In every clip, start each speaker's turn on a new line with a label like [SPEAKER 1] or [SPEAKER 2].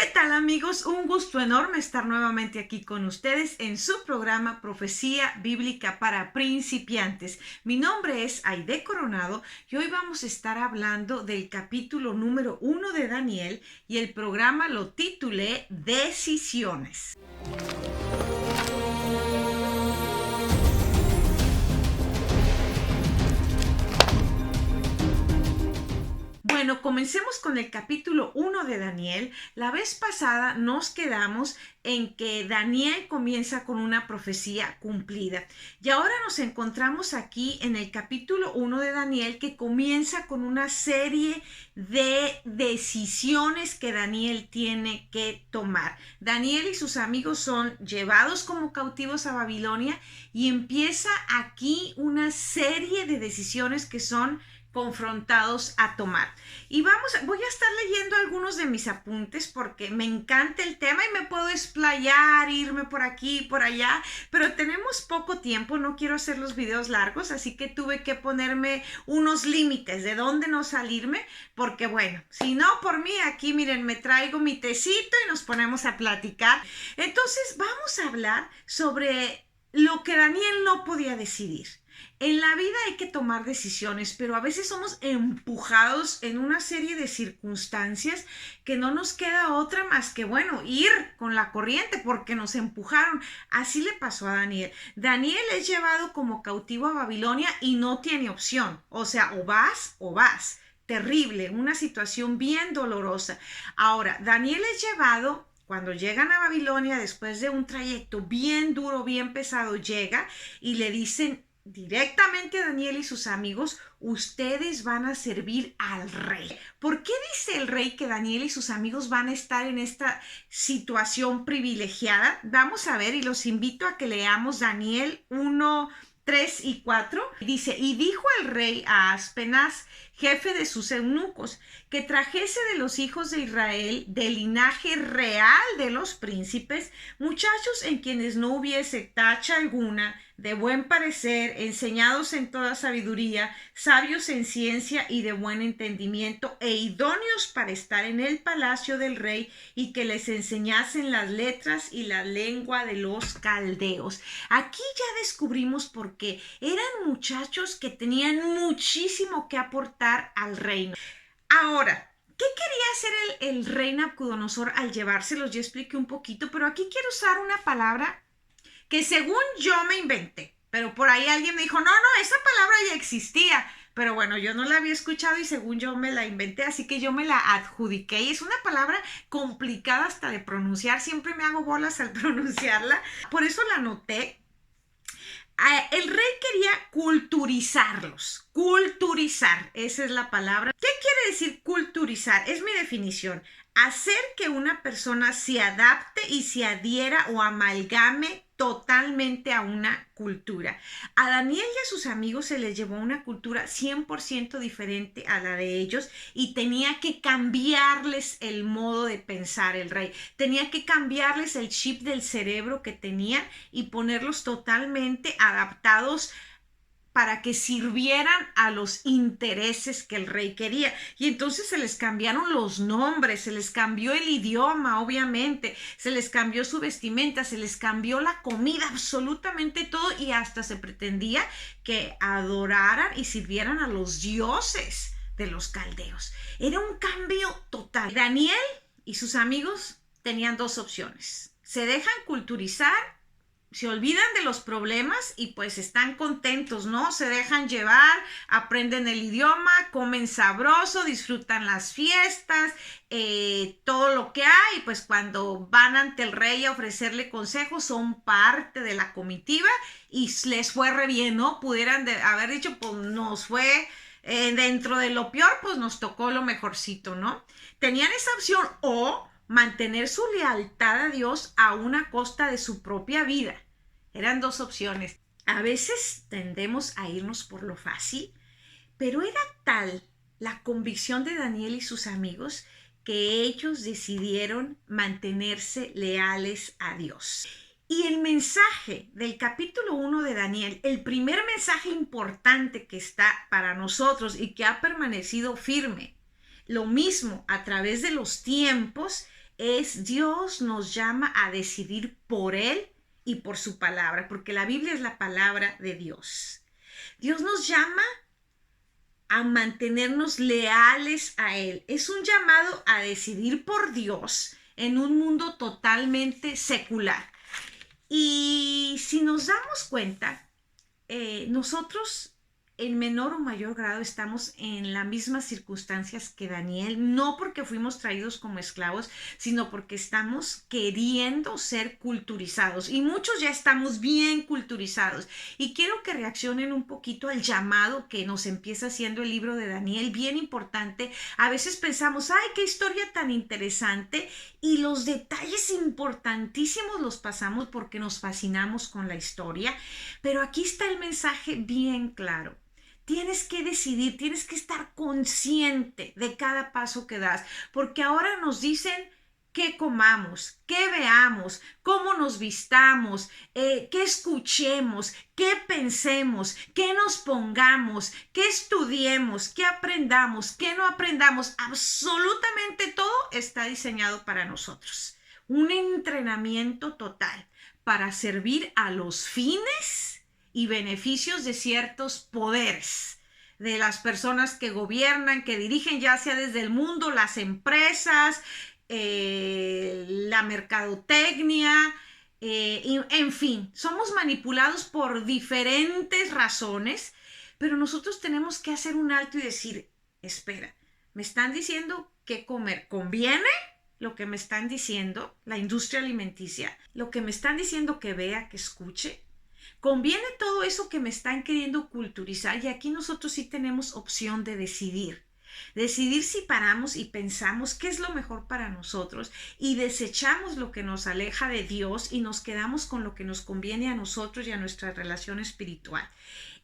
[SPEAKER 1] ¿Qué tal, amigos? Un gusto enorme estar nuevamente aquí con ustedes en su programa Profecía Bíblica para Principiantes. Mi nombre es Aide Coronado y hoy vamos a estar hablando del capítulo número 1 de Daniel y el programa lo titulé Decisiones. Bueno, comencemos con el capítulo 1 de Daniel. La vez pasada nos quedamos en que Daniel comienza con una profecía cumplida. Y ahora nos encontramos aquí en el capítulo 1 de Daniel, que comienza con una serie de decisiones que Daniel tiene que tomar. Daniel y sus amigos son llevados como cautivos a Babilonia y empieza aquí una serie de decisiones que son confrontados a tomar. Y voy a estar leyendo algunos de mis apuntes porque me encanta el tema y me puedo explayar, irme por aquí y por allá, pero tenemos poco tiempo, no quiero hacer los videos largos, así que tuve que ponerme unos límites de dónde no salirme, porque bueno, si no por mí, aquí miren, me traigo mi tecito y nos ponemos a platicar. Entonces vamos a hablar sobre lo que Daniel no podía decidir. En la vida hay que tomar decisiones, pero a veces somos empujados en una serie de circunstancias que no nos queda otra más que, bueno, ir con la corriente porque nos empujaron. Así le pasó a Daniel. Daniel es llevado como cautivo a Babilonia y no tiene opción. O sea, o vas o vas. Terrible, una situación bien dolorosa. Ahora, Daniel es llevado. Cuando llegan a Babilonia, después de un trayecto bien duro, bien pesado, llega y le dicen directamente a Daniel y sus amigos: ustedes van a servir al rey. ¿Por qué dice el rey que Daniel y sus amigos van a estar en esta situación privilegiada? Vamos a ver, y los invito a que leamos Daniel 1, 3 y 4. Dice: y dijo el rey a Aspenaz, jefe de sus eunucos, que trajese de los hijos de Israel, del linaje real de los príncipes, muchachos en quienes no hubiese tacha alguna, de buen parecer, enseñados en toda sabiduría, sabios en ciencia y de buen entendimiento, e idóneos para estar en el palacio del rey, y que les enseñasen las letras y la lengua de los caldeos. Aquí ya descubrimos por qué. Eran muchachos que tenían muchísimo que aportar al reino. Ahora, ¿qué quería hacer el rey Nabucodonosor al llevárselos? Yo expliqué un poquito, pero aquí quiero usar una palabra que según yo me inventé, pero por ahí alguien me dijo, no, esa palabra ya existía, pero bueno, yo no la había escuchado y según yo me la inventé, así que yo me la adjudiqué, y es una palabra complicada hasta de pronunciar, siempre me hago bolas al pronunciarla, por eso la anoté. El rey quería culturizarlos. Culturizar, esa es la palabra. ¿Qué quiere decir culturizar? Es mi definición. Hacer que una persona se adapte y se adhiera o amalgame totalmente a una cultura. A Daniel y a sus amigos se les llevó una cultura 100% diferente a la de ellos y tenía que cambiarles el modo de pensar el rey. Tenía que cambiarles el chip del cerebro que tenían y ponerlos totalmente adaptados para que sirvieran a los intereses que el rey quería. Y entonces se les cambiaron los nombres, se les cambió el idioma, obviamente, se les cambió su vestimenta, se les cambió la comida, absolutamente todo, y hasta se pretendía que adoraran y sirvieran a los dioses de los caldeos. Era un cambio total. Daniel y sus amigos tenían dos opciones: se dejan culturizar, se olvidan de los problemas y pues están contentos, ¿no? Se dejan llevar, aprenden el idioma, comen sabroso, disfrutan las fiestas, todo lo que hay, pues cuando van ante el rey a ofrecerle consejos son parte de la comitiva y les fue re bien, ¿no? Pudieran haber dicho, pues nos fue dentro de lo peor, pues nos tocó lo mejorcito, ¿no? Tenían esa opción, o mantener su lealtad a Dios a una costa de su propia vida. Eran dos opciones. A veces tendemos a irnos por lo fácil, pero era tal la convicción de Daniel y sus amigos que ellos decidieron mantenerse leales a Dios. Y el mensaje del capítulo 1 de Daniel, el primer mensaje importante que está para nosotros y que ha permanecido firme, lo mismo a través de los tiempos, Dios nos llama a decidir por Él y por su palabra, porque la Biblia es la palabra de Dios. Dios nos llama a mantenernos leales a Él. Es un llamado a decidir por Dios en un mundo totalmente secular. Y si nos damos cuenta, nosotros en menor o mayor grado estamos en las mismas circunstancias que Daniel, no porque fuimos traídos como esclavos, sino porque estamos queriendo ser culturizados y muchos ya estamos bien culturizados. Y quiero que reaccionen un poquito al llamado que nos empieza haciendo el libro de Daniel, bien importante. A veces pensamos, ay, qué historia tan interesante, y los detalles importantísimos los pasamos porque nos fascinamos con la historia, pero aquí está el mensaje bien claro. Tienes que decidir, tienes que estar consciente de cada paso que das, porque ahora nos dicen qué comamos, qué veamos, cómo nos vistamos, qué escuchemos, qué pensemos, qué nos pongamos, qué estudiemos, qué aprendamos, qué no aprendamos. Absolutamente todo está diseñado para nosotros. Un entrenamiento total para servir a los fines y beneficios de ciertos poderes, de las personas que gobiernan, que dirigen, ya sea desde el mundo, las empresas, la mercadotecnia, en fin, somos manipulados por diferentes razones, pero nosotros tenemos que hacer un alto y decir, espera, me están diciendo qué comer, ¿conviene lo que me están diciendo la industria alimenticia, lo que me están diciendo que vea, que escuche? ¿Conviene todo eso que me están queriendo culturizar? Y aquí nosotros sí tenemos opción de decidir. Decidir si paramos y pensamos qué es lo mejor para nosotros y desechamos lo que nos aleja de Dios y nos quedamos con lo que nos conviene a nosotros y a nuestra relación espiritual.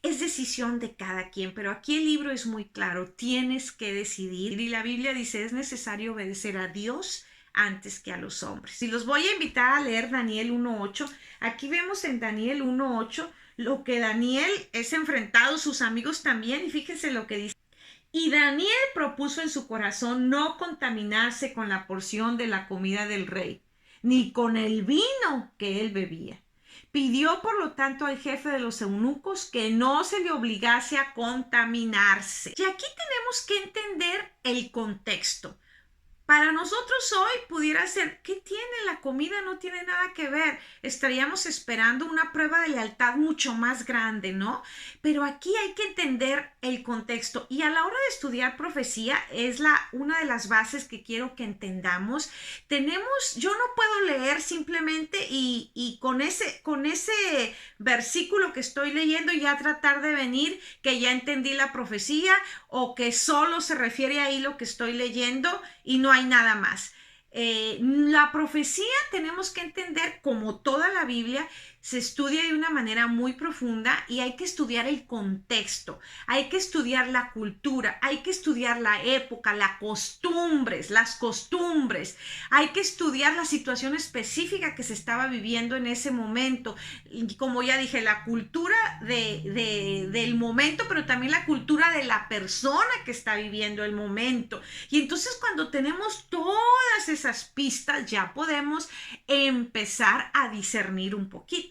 [SPEAKER 1] Es decisión de cada quien, pero aquí el libro es muy claro, tienes que decidir, y la Biblia dice, es necesario obedecer a Dios antes que a los hombres. Y los voy a invitar a leer Daniel 1:8. Aquí vemos en Daniel 1:8 lo que Daniel es enfrentado, sus amigos también, y fíjense lo que dice. Y Daniel propuso en su corazón no contaminarse con la porción de la comida del rey, ni con el vino que él bebía. Pidió, por lo tanto, al jefe de los eunucos que no se le obligase a contaminarse. Y aquí tenemos que entender el contexto. Para nosotros hoy pudiera ser, ¿qué tiene la comida? No tiene nada que ver. Estaríamos esperando una prueba de lealtad mucho más grande, ¿no? Pero aquí hay que entender el contexto. Y a la hora de estudiar profecía es una de las bases que quiero que entendamos. Yo no puedo leer simplemente y con ese versículo que estoy leyendo ya tratar de venir que ya entendí la profecía o que solo se refiere ahí lo que estoy leyendo y no hay nada más. La profecía tenemos que entender, como toda la Biblia, se estudia de una manera muy profunda y hay que estudiar el contexto, hay que estudiar la cultura, hay que estudiar la época, las costumbres, hay que estudiar la situación específica que se estaba viviendo en ese momento. Y como ya dije, la cultura del momento, pero también la cultura de la persona que está viviendo el momento. Y entonces cuando tenemos todas esas pistas ya podemos empezar a discernir un poquito.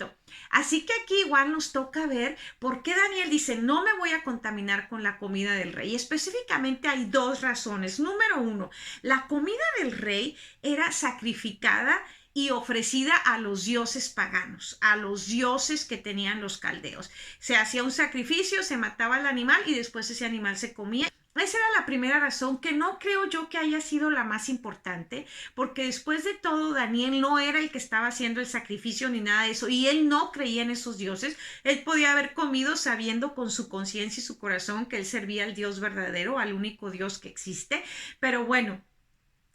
[SPEAKER 1] Así que aquí igual nos toca ver por qué Daniel dice no me voy a contaminar con la comida del rey. Y específicamente hay dos razones. Número uno, la comida del rey era sacrificada y ofrecida a los dioses paganos, a los dioses que tenían los caldeos. Se hacía un sacrificio, se mataba al animal y después ese animal se comía. Esa era la primera razón, que no creo yo que haya sido la más importante, porque después de todo Daniel no era el que estaba haciendo el sacrificio ni nada de eso, y él no creía en esos dioses. Él podía haber comido sabiendo con su conciencia y su corazón que él servía al Dios verdadero, al único Dios que existe, pero bueno,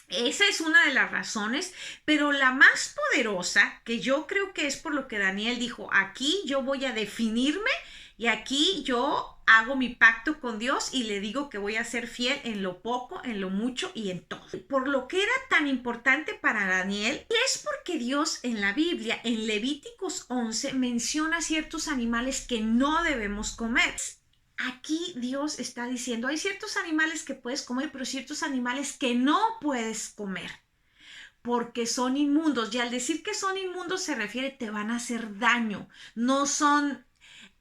[SPEAKER 1] esa es una de las razones, pero la más poderosa, que yo creo que es por lo que Daniel dijo, aquí yo voy a definirme y aquí yo hago mi pacto con Dios y le digo que voy a ser fiel en lo poco, en lo mucho y en todo. Por lo que era tan importante para Daniel, y es porque Dios en la Biblia, en Levíticos 11, menciona ciertos animales que no debemos comer. Aquí Dios está diciendo, hay ciertos animales que puedes comer, pero ciertos animales que no puedes comer. porque son inmundos. Y al decir que son inmundos se refiere te van a hacer daño, no son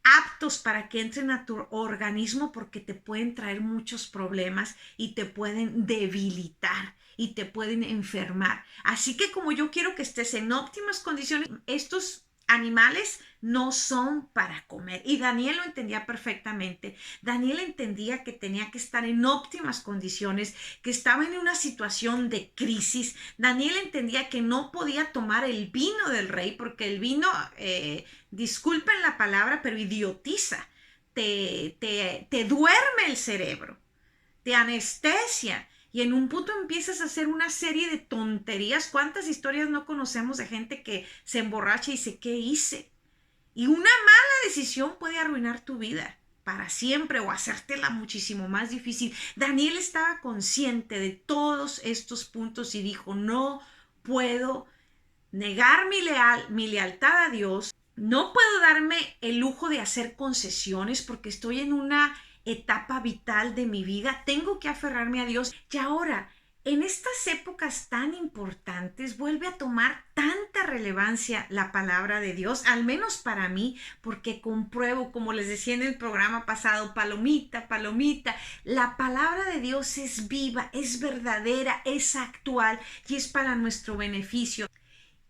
[SPEAKER 1] aptos para que entren a tu organismo porque te pueden traer muchos problemas y te pueden debilitar y te pueden enfermar. Así que como yo quiero que estés en óptimas condiciones, estos animales no son para comer. Y Daniel lo entendía perfectamente. Daniel entendía que tenía que estar en óptimas condiciones, que estaba en una situación de crisis. Daniel entendía que no podía tomar el vino del rey porque el vino, disculpen la palabra, pero idiotiza. Te duerme el cerebro, te anestesia. Y en un punto empiezas a hacer una serie de tonterías. ¿Cuántas historias no conocemos de gente que se emborracha y dice, ¿qué hice? Y una mala decisión puede arruinar tu vida para siempre o hacértela muchísimo más difícil. Daniel estaba consciente de todos estos puntos y dijo, no puedo negar mi lealtad a Dios. No puedo darme el lujo de hacer concesiones porque estoy en una etapa vital de mi vida. Tengo que aferrarme a Dios. Y ahora, en estas épocas tan importantes, vuelve a tomar tanta relevancia la palabra de Dios, al menos para mí, porque compruebo, como les decía en el programa pasado, palomita, palomita, la palabra de Dios es viva, es verdadera, es actual y es para nuestro beneficio.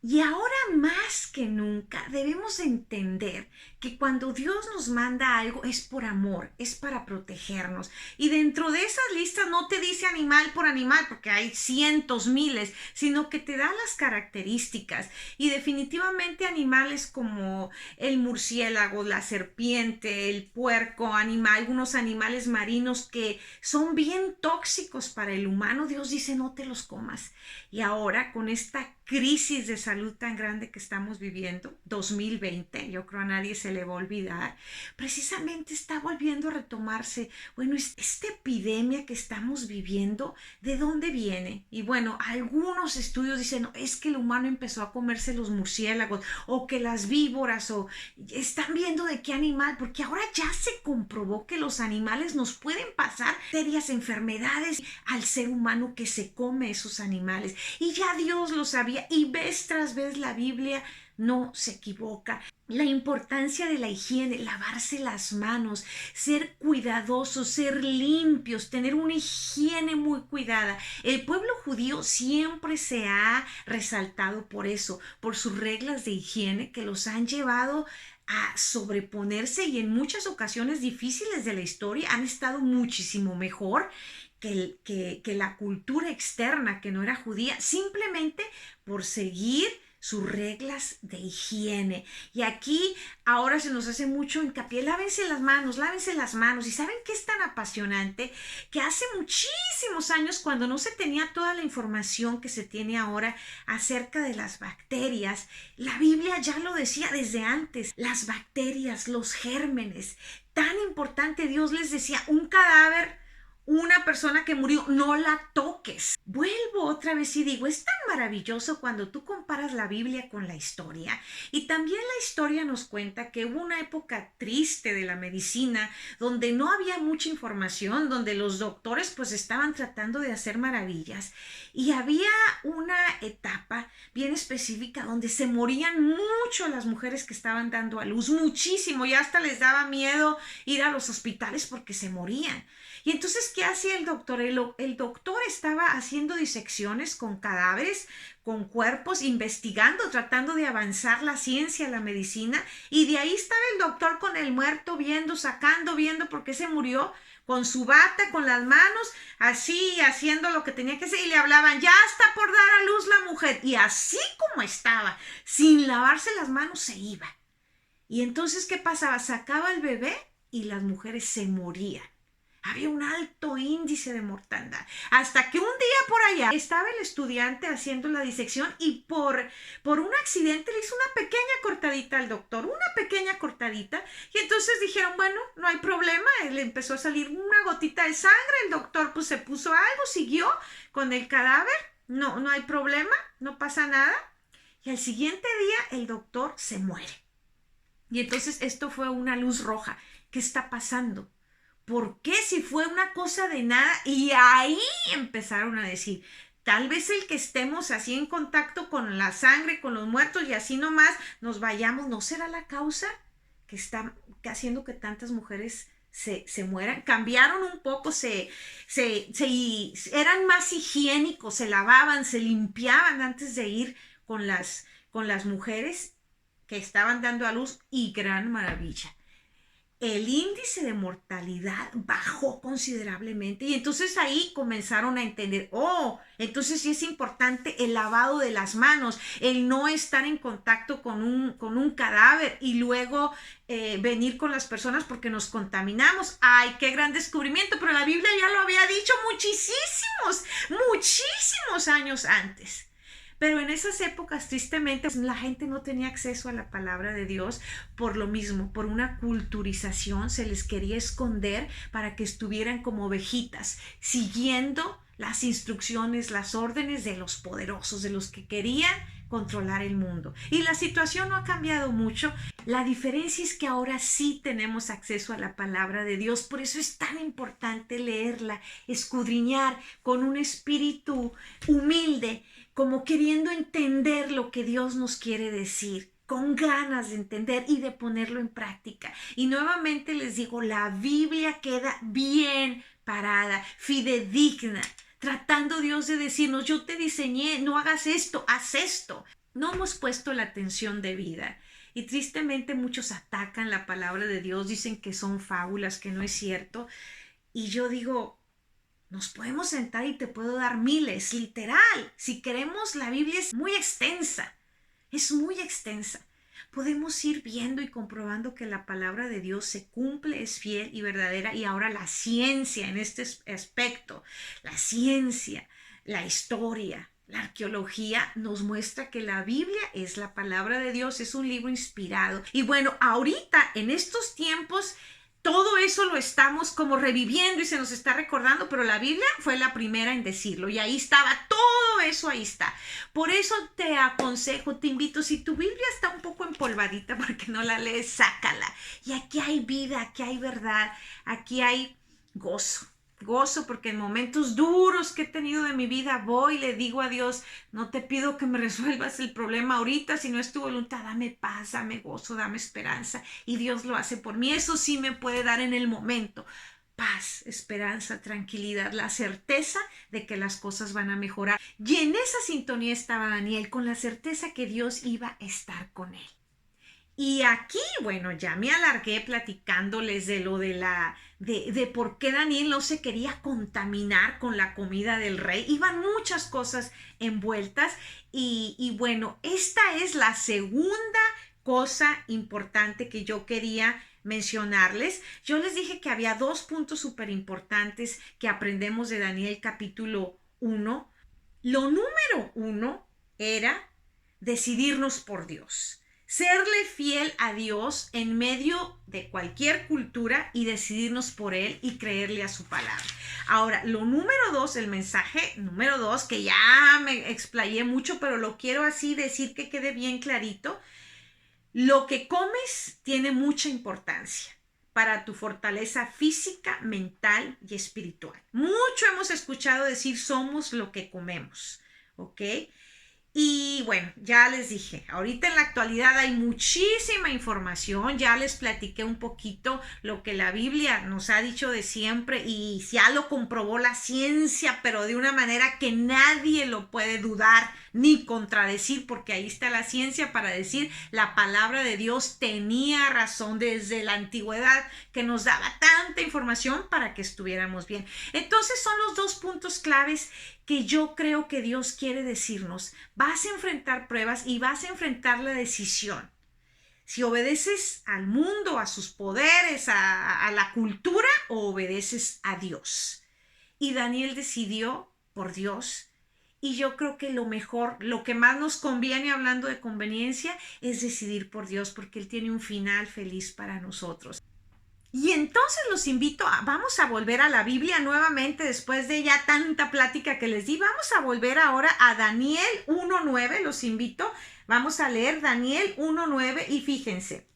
[SPEAKER 1] Y ahora más que nunca debemos entender que cuando Dios nos manda algo es por amor, es para protegernos. Y dentro de esas listas no te dice animal por animal, porque hay cientos, miles, sino que te da las características. Y definitivamente animales como el murciélago, la serpiente, el puerco, algunos animales marinos que son bien tóxicos para el humano, Dios dice no te los comas. Y ahora con esta crisis de salud tan grande que estamos viviendo, 2020, yo creo a nadie se le va a olvidar, precisamente está volviendo a retomarse. Bueno, esta epidemia que estamos viviendo, ¿de dónde viene? Y bueno, algunos estudios dicen, no, es que el humano empezó a comerse los murciélagos o que las víboras o están viendo de qué animal, porque ahora ya se comprobó que los animales nos pueden pasar serias enfermedades al ser humano que se come esos animales. Y ya Dios lo sabía y vez tras vez la Biblia no se equivoca. La importancia de la higiene, lavarse las manos, ser cuidadosos, ser limpios, tener una higiene muy cuidada. El pueblo judío siempre se ha resaltado por eso, por sus reglas de higiene que los han llevado a sobreponerse y en muchas ocasiones difíciles de la historia han estado muchísimo mejor que la cultura externa que no era judía, simplemente por seguir sus reglas de higiene. Y aquí ahora se nos hace mucho hincapié, lávense las manos, lávense las manos. ¿Y saben qué es tan apasionante? Que hace muchísimos años, cuando no se tenía toda la información que se tiene ahora acerca de las bacterias, la Biblia ya lo decía desde antes, las bacterias, los gérmenes, tan importante. Dios les decía, un cadáver, una persona que murió, no la toques. Vuelvo otra vez y digo, es tan maravilloso cuando tú comparas la Biblia con la historia. Y también la historia nos cuenta que hubo una época triste de la medicina donde no había mucha información, donde los doctores pues estaban tratando de hacer maravillas. Y había una etapa bien específica donde se morían mucho las mujeres que estaban dando a luz, muchísimo, y hasta les daba miedo ir a los hospitales porque se morían. Y entonces, ¿qué hacía el doctor? El doctor estaba haciendo disecciones con cadáveres, con cuerpos, investigando, tratando de avanzar la ciencia, la medicina, y de ahí estaba el doctor con el muerto viendo, sacando, viendo por qué se murió, con su bata, con las manos, así, haciendo lo que tenía que hacer, y le hablaban, ya está por dar a luz la mujer, y así como estaba, sin lavarse las manos, se iba. Y entonces, ¿qué pasaba? Sacaba el bebé y las mujeres se morían. Había un alto índice de mortandad. Hasta que un día por allá estaba el estudiante haciendo la disección y por un accidente le hizo una pequeña cortadita al doctor, una pequeña cortadita. Y entonces dijeron, bueno, no hay problema. Le empezó a salir una gotita de sangre. El doctor pues se puso algo, siguió con el cadáver. No hay problema, no pasa nada. Y al siguiente día el doctor se muere. Y entonces esto fue una luz roja. ¿Qué está pasando? ¿Por qué si fue una cosa de nada? Y ahí empezaron a decir, Tal vez el que estemos así en contacto con la sangre, con los muertos y así nomás nos vayamos, ¿no será la causa que está haciendo que tantas mujeres se mueran? Cambiaron un poco, eran más higiénicos, se lavaban, se limpiaban antes de ir con las mujeres que estaban dando a luz, y gran maravilla, el índice de mortalidad bajó considerablemente, y entonces ahí comenzaron a entender, entonces sí es importante el lavado de las manos, el no estar en contacto con un cadáver y luego venir con las personas porque nos contaminamos. ¡Ay, qué gran descubrimiento! Pero la Biblia ya lo había dicho muchísimos años antes. Pero en esas épocas, tristemente, la gente no tenía acceso a la palabra de Dios por lo mismo, por una culturización, se les quería esconder para que estuvieran como ovejitas, siguiendo las instrucciones, las órdenes de los poderosos, de los que querían controlar el mundo. Y la situación no ha cambiado mucho. La diferencia es que ahora sí tenemos acceso a la palabra de Dios. Por eso es tan importante leerla, escudriñar con un espíritu humilde, como queriendo entender lo que Dios nos quiere decir, con ganas de entender y de ponerlo en práctica. Y nuevamente les digo, la Biblia queda bien parada, fidedigna, tratando Dios de decirnos, yo te diseñé, no hagas esto, haz esto. No hemos puesto la atención debida. Y tristemente muchos atacan la palabra de Dios, dicen que son fábulas, que no es cierto. Y yo digo, nos podemos sentar y te puedo dar miles, literal. Si queremos, la Biblia es muy extensa. Podemos ir viendo y comprobando que la palabra de Dios se cumple, es fiel y verdadera. Y ahora la ciencia en este aspecto, la ciencia, la historia, la arqueología nos muestra que la Biblia es la palabra de Dios, es un libro inspirado. Y bueno, ahorita en estos tiempos todo eso lo estamos como reviviendo y se nos está recordando, pero la Biblia fue la primera en decirlo y ahí estaba, todo eso ahí está. Por eso te aconsejo, te invito, si tu Biblia está un poco empolvadita porque no la lees, sácala. Y aquí hay vida, aquí hay verdad, aquí hay gozo. Gozo porque en momentos duros que he tenido de mi vida voy y le digo a Dios, no te pido que me resuelvas el problema ahorita, si no es tu voluntad, dame paz, dame gozo, dame esperanza, y Dios lo hace por mí. Eso sí me puede dar en el momento paz, esperanza, tranquilidad, la certeza de que las cosas van a mejorar. Y en esa sintonía estaba Daniel, con la certeza que Dios iba a estar con él. Y aquí, bueno, ya me alargué platicándoles de lo de por qué Daniel no se quería contaminar con la comida del rey. Iban muchas cosas envueltas y bueno, esta es la segunda cosa importante que yo quería mencionarles. Yo les dije que había dos puntos súper importantes que aprendemos de Daniel capítulo 1. Lo número 1 era decidirnos por Dios. Serle fiel a Dios en medio de cualquier cultura y decidirnos por Él y creerle a su palabra. Ahora, lo número 2, el mensaje número 2, que ya me explayé mucho, pero lo quiero así decir que quede bien clarito. Lo que comes tiene mucha importancia para tu fortaleza física, mental y espiritual. Mucho hemos escuchado decir somos lo que comemos, ¿ok? Y bueno, ya les dije, ahorita en la actualidad hay muchísima información, ya les platiqué un poquito lo que la Biblia nos ha dicho de siempre y ya lo comprobó la ciencia, pero de una manera que nadie lo puede dudar ni contradecir, porque ahí está la ciencia para decir la palabra de Dios tenía razón desde la antigüedad, que nos daba tanta información para que estuviéramos bien. Entonces son los dos puntos claves que yo creo que Dios quiere decirnos. Vas a enfrentar pruebas y vas a enfrentar la decisión. Si obedeces al mundo, a sus poderes, a la cultura, o obedeces a Dios. Y Daniel decidió por Dios. Y yo creo que lo mejor, lo que más nos conviene hablando de conveniencia, es decidir por Dios, porque Él tiene un final feliz para nosotros. Y entonces los invito vamos a volver a la Biblia nuevamente después de ya tanta plática que les di. Vamos a volver ahora a Daniel 1:9, los invito. Vamos a leer Daniel 1:9 y fíjense.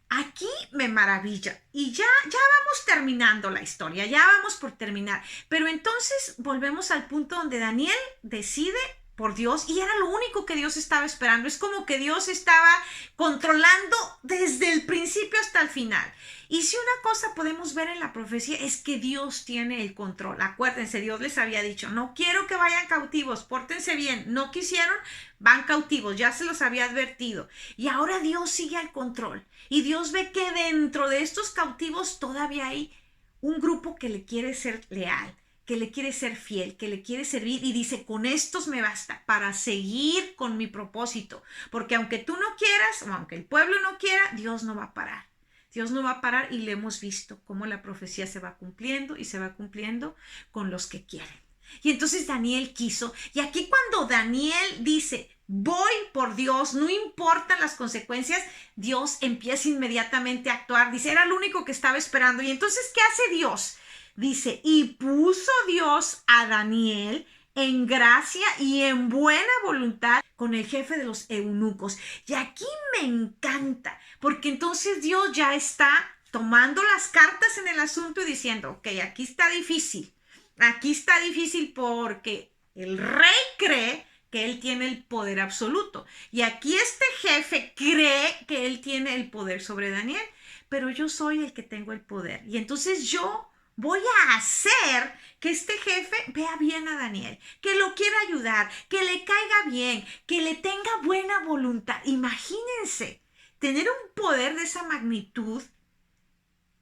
[SPEAKER 1] Aquí me maravilla y ya vamos terminando la historia, ya vamos por terminar. Pero entonces volvemos al punto donde Daniel decide por Dios y era lo único que Dios estaba esperando. Es como que Dios estaba controlando desde el principio hasta el final. Y si una cosa podemos ver en la profecía es que Dios tiene el control. Acuérdense, Dios les había dicho, no quiero que vayan cautivos, pórtense bien. No quisieron, van cautivos, ya se los había advertido. Y ahora Dios sigue al control. Y Dios ve que dentro de estos cautivos todavía hay un grupo que le quiere ser leal, que le quiere ser fiel, que le quiere servir y dice, con estos me basta para seguir con mi propósito. Porque aunque tú no quieras o aunque el pueblo no quiera, Dios no va a parar. Dios no va a parar y le hemos visto cómo la profecía se va cumpliendo y se va cumpliendo con los que quieren. Y entonces Daniel quiso, y aquí cuando Daniel dice, voy por Dios, no importan las consecuencias, Dios empieza inmediatamente a actuar, dice, era lo único que estaba esperando. Y entonces, ¿qué hace Dios? Dice, y puso Dios a Daniel en gracia y en buena voluntad con el jefe de los eunucos. Y aquí me encanta, porque entonces Dios ya está tomando las cartas en el asunto y diciendo, ok, aquí está difícil. Aquí está difícil porque el rey cree que él tiene el poder absoluto. Y aquí este jefe cree que él tiene el poder sobre Daniel. Pero yo soy el que tengo el poder. Y entonces yo voy a hacer que este jefe vea bien a Daniel, que lo quiera ayudar, que le caiga bien, que le tenga buena voluntad. Imagínense tener un poder de esa magnitud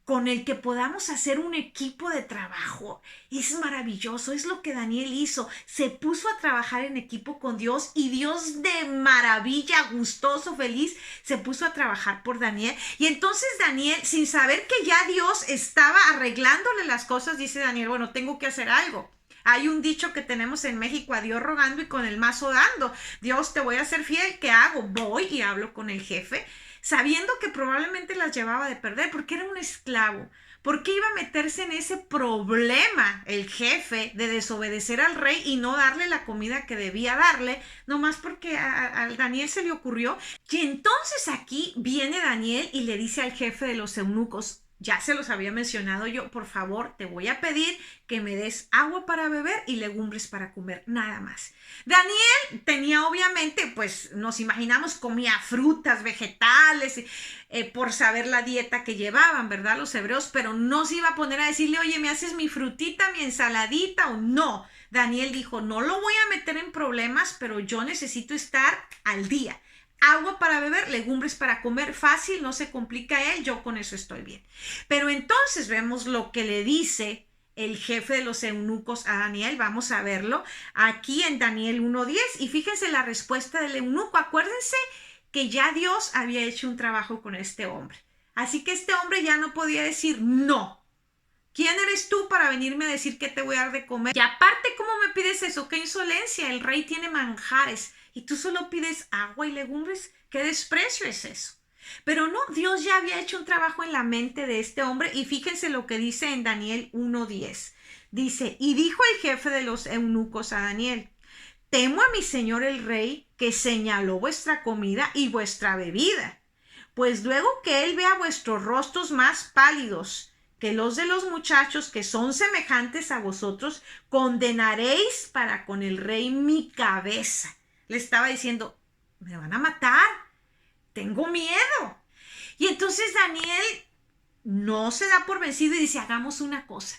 [SPEAKER 1] con el que podamos hacer un equipo de trabajo. Es maravilloso, es lo que Daniel hizo. Se puso a trabajar en equipo con Dios y Dios de maravilla, gustoso, feliz, se puso a trabajar por Daniel. Y entonces Daniel, sin saber que ya Dios estaba arreglándole las cosas, dice Daniel, bueno, tengo que hacer algo. Hay un dicho que tenemos en México, a Dios rogando y con el mazo dando. Dios, te voy a ser fiel, ¿qué hago? Voy y hablo con el jefe, sabiendo que probablemente las llevaba de perder porque era un esclavo. ¿Por qué iba a meterse en ese problema el jefe de desobedecer al rey y no darle la comida que debía darle, nomás porque a Daniel se le ocurrió? Y entonces aquí viene Daniel y le dice al jefe de los eunucos, ya se los había mencionado yo, por favor, te voy a pedir que me des agua para beber y legumbres para comer, nada más. Daniel tenía obviamente, pues nos imaginamos, comía frutas, vegetales, por saber la dieta que llevaban, ¿verdad? Los hebreos, pero no se iba a poner a decirle, oye, ¿me haces mi frutita, mi ensaladita o no? Daniel dijo, no lo voy a meter en problemas, pero yo necesito estar al día. Agua para beber, legumbres para comer, fácil, no se complica él, yo con eso estoy bien. Pero entonces vemos lo que le dice el jefe de los eunucos a Daniel, vamos a verlo aquí en Daniel 1:10 y fíjense la respuesta del eunuco, acuérdense que ya Dios había hecho un trabajo con este hombre, así que este hombre ya no podía decir no. ¿Quién eres tú para venirme a decir qué te voy a dar de comer? Y aparte, ¿cómo me pides eso? ¡Qué insolencia! El rey tiene manjares y tú solo pides agua y legumbres. ¡Qué desprecio es eso! Pero no, Dios ya había hecho un trabajo en la mente de este hombre y fíjense lo que dice en Daniel 1:10. Dice, y dijo el jefe de los eunucos a Daniel, temo a mi señor el rey que señaló vuestra comida y vuestra bebida, pues luego que él vea vuestros rostros más pálidos que los de los muchachos que son semejantes a vosotros, condenaréis para con el rey mi cabeza. Le estaba diciendo, me van a matar, tengo miedo. Y entonces Daniel no se da por vencido y dice, hagamos una cosa.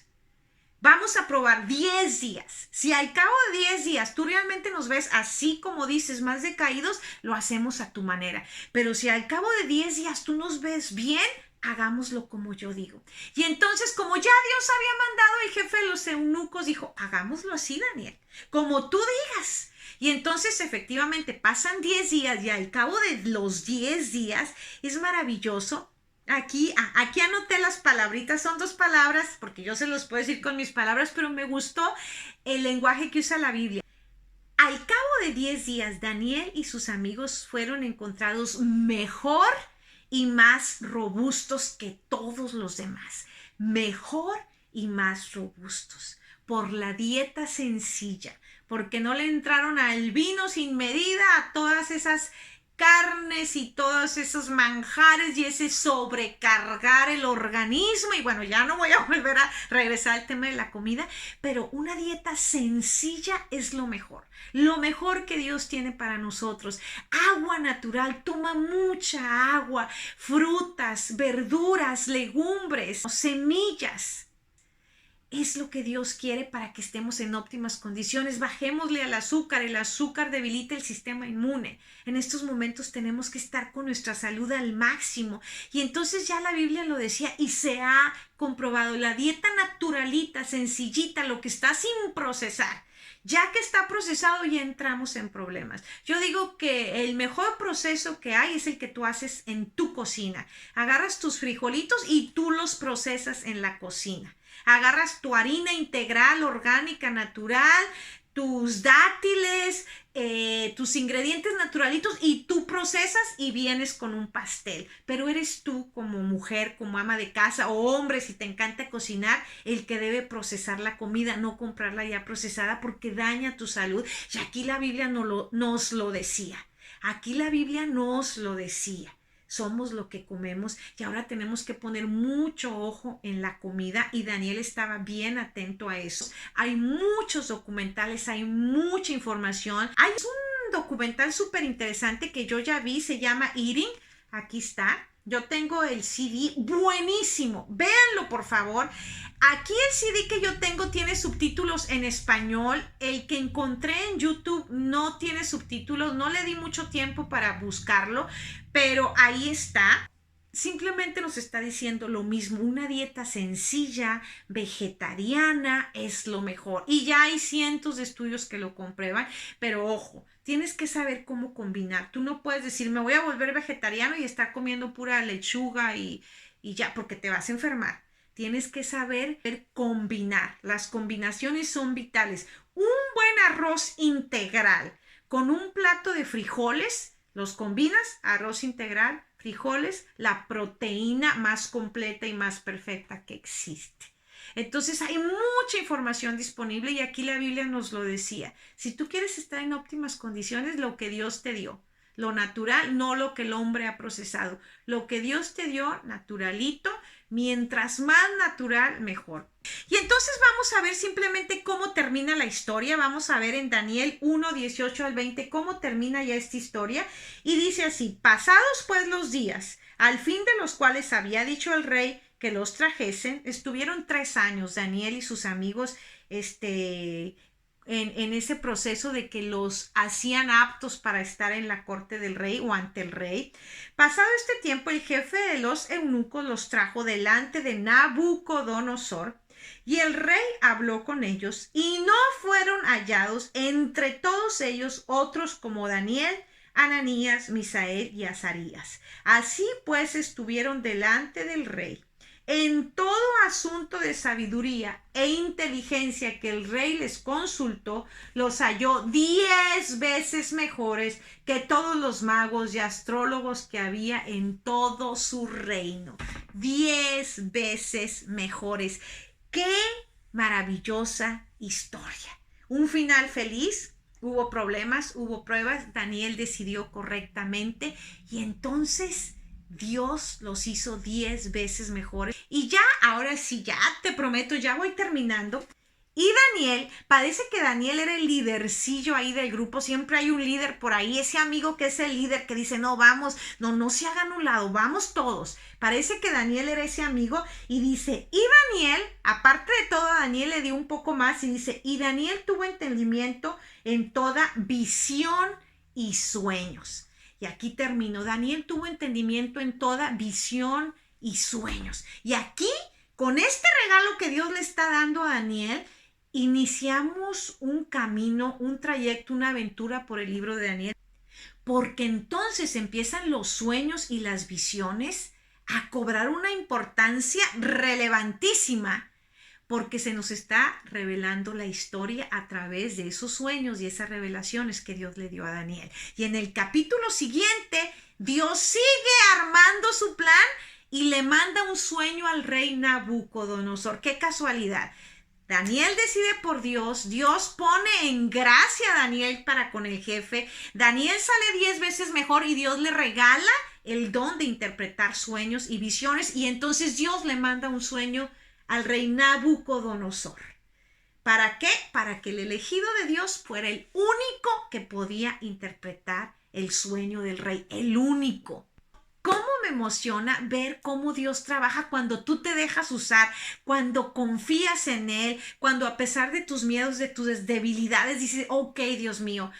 [SPEAKER 1] Vamos a probar 10 días. Si al cabo de 10 días tú realmente nos ves así como dices, más decaídos, lo hacemos a tu manera. Pero si al cabo de 10 días tú nos ves bien, hagámoslo como yo digo. Y entonces, como ya Dios había mandado, el jefe de los eunucos dijo, hagámoslo así, Daniel, como tú digas. Y entonces efectivamente pasan 10 días y al cabo de los 10 días es maravilloso. Aquí anoté las palabritas, son 2 palabras, porque yo se los puedo decir con mis palabras, pero me gustó el lenguaje que usa la Biblia. Al cabo de 10 días, Daniel y sus amigos fueron encontrados mejor y más robustos que todos los demás. Mejor y más robustos por la dieta sencilla, porque no le entraron al vino sin medida, a todas esas carnes y todos esos manjares y ese sobrecargar el organismo. Y bueno, ya no voy a volver a regresar al tema de la comida, pero una dieta sencilla es lo mejor que Dios tiene para nosotros. Agua natural, toma mucha agua, frutas, verduras, legumbres, semillas. Es lo que Dios quiere para que estemos en óptimas condiciones. Bajémosle al azúcar. El azúcar debilita el sistema inmune. En estos momentos tenemos que estar con nuestra salud al máximo. Y entonces ya la Biblia lo decía y se ha comprobado. La dieta naturalita, sencillita, lo que está sin procesar. Ya que está procesado, ya entramos en problemas. Yo digo que el mejor proceso que hay es el que tú haces en tu cocina. Agarras tus frijolitos y tú los procesas en la cocina. Agarras tu harina integral, orgánica, natural, tus dátiles, tus ingredientes naturalitos y tú procesas y vienes con un pastel. Pero eres tú como mujer, como ama de casa o hombre, si te encanta cocinar, el que debe procesar la comida, no comprarla ya procesada porque daña tu salud. Y aquí la Biblia nos lo decía. Aquí la Biblia nos lo decía. Somos lo que comemos y ahora tenemos que poner mucho ojo en la comida y Daniel estaba bien atento a eso. Hay muchos documentales, hay mucha información. Hay un documental súper interesante que yo ya vi, se llama Eating. Aquí está. Yo tengo el CD, buenísimo. Véanlo, por favor. Aquí el CD que yo tengo tiene subtítulos en español. El que encontré en YouTube no tiene subtítulos. No le di mucho tiempo para buscarlo, pero ahí está. Simplemente nos está diciendo lo mismo. Una dieta sencilla, vegetariana, es lo mejor. Y ya hay cientos de estudios que lo comprueban, pero ojo, tienes que saber cómo combinar. Tú no puedes decir, me voy a volver vegetariano y estar comiendo pura lechuga y ya, porque te vas a enfermar. Tienes que saber combinar. Las combinaciones son vitales. Un buen arroz integral con un plato de frijoles, los combinas, arroz integral, frijoles, la proteína más completa y más perfecta que existe. Entonces hay mucha información disponible y aquí la Biblia nos lo decía. Si tú quieres estar en óptimas condiciones, lo que Dios te dio, lo natural, no lo que el hombre ha procesado. Lo que Dios te dio, naturalito, mientras más natural, mejor. Y entonces vamos a ver simplemente cómo termina la historia. Vamos a ver en Daniel 1, 18 al 20 cómo termina ya esta historia. Y dice así: pasados pues los días, al fin de los cuales había dicho el rey que los trajesen, estuvieron 3 años Daniel y sus amigos en ese proceso de que los hacían aptos para estar en la corte del rey o ante el rey. Pasado este tiempo, el jefe de los eunucos los trajo delante de Nabucodonosor, y el rey habló con ellos, y no fueron hallados entre todos ellos otros como Daniel, Ananías, Misael y Azarías. Así pues estuvieron delante del rey. En todo asunto de sabiduría e inteligencia que el rey les consultó, los halló 10 veces mejores que todos los magos y astrólogos que había en todo su reino. 10 veces mejores. ¡Qué maravillosa historia! Un final feliz. Hubo problemas, hubo pruebas. Daniel decidió correctamente y entonces Dios los hizo 10 veces mejores. Y ya, ahora sí, ya te prometo, ya voy terminando. Y Daniel, parece que Daniel era el lidercillo ahí del grupo. Siempre hay un líder por ahí, ese amigo que es el líder que dice, no, vamos, no se hagan un lado, vamos todos. Parece que Daniel era ese amigo y dice, y Daniel, aparte de todo, Daniel le dio un poco más y dice, y Daniel tuvo entendimiento en toda visión y sueños. Y aquí termino. Daniel tuvo entendimiento en toda visión y sueños. Y aquí, con este regalo que Dios le está dando a Daniel, iniciamos un camino, un trayecto, una aventura por el libro de Daniel. Porque entonces empiezan los sueños y las visiones a cobrar una importancia relevantísima. Porque se nos está revelando la historia a través de esos sueños y esas revelaciones que Dios le dio a Daniel. Y en el capítulo siguiente, Dios sigue armando su plan y le manda un sueño al rey Nabucodonosor. ¡Qué casualidad! Daniel decide por Dios, Dios pone en gracia a Daniel para con el jefe, Daniel sale 10 veces mejor y Dios le regala el don de interpretar sueños y visiones, y entonces Dios le manda un sueño al rey Nabucodonosor. ¿Para qué? Para que el elegido de Dios fuera el único que podía interpretar el sueño del rey, el único. ¿Cómo me emociona ver cómo Dios trabaja cuando tú te dejas usar, cuando confías en Él, cuando a pesar de tus miedos, de tus debilidades, dices, ok, Dios mío,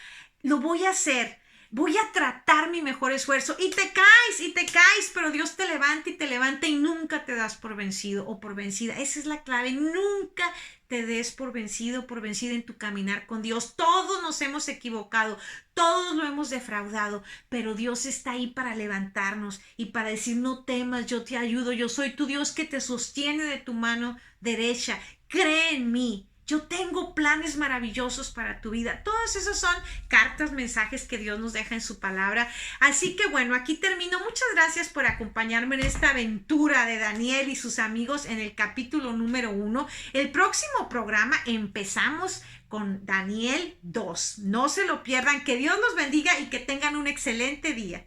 [SPEAKER 1] lo voy a hacer, voy a tratar mi mejor esfuerzo, y te caes, pero Dios te levanta y nunca te das por vencido o por vencida. Esa es la clave, nunca te des por vencido o por vencida en tu caminar con Dios. Todos nos hemos equivocado, todos lo hemos defraudado, pero Dios está ahí para levantarnos y para decir, no temas, yo te ayudo, yo soy tu Dios que te sostiene de tu mano derecha, cree en mí. Yo tengo planes maravillosos para tu vida. Todas esas son cartas, mensajes que Dios nos deja en su palabra. Así que bueno, aquí termino. Muchas gracias por acompañarme en esta aventura de Daniel y sus amigos en el capítulo número 1. El próximo programa empezamos con Daniel 2. No se lo pierdan. Que Dios los bendiga y que tengan un excelente día.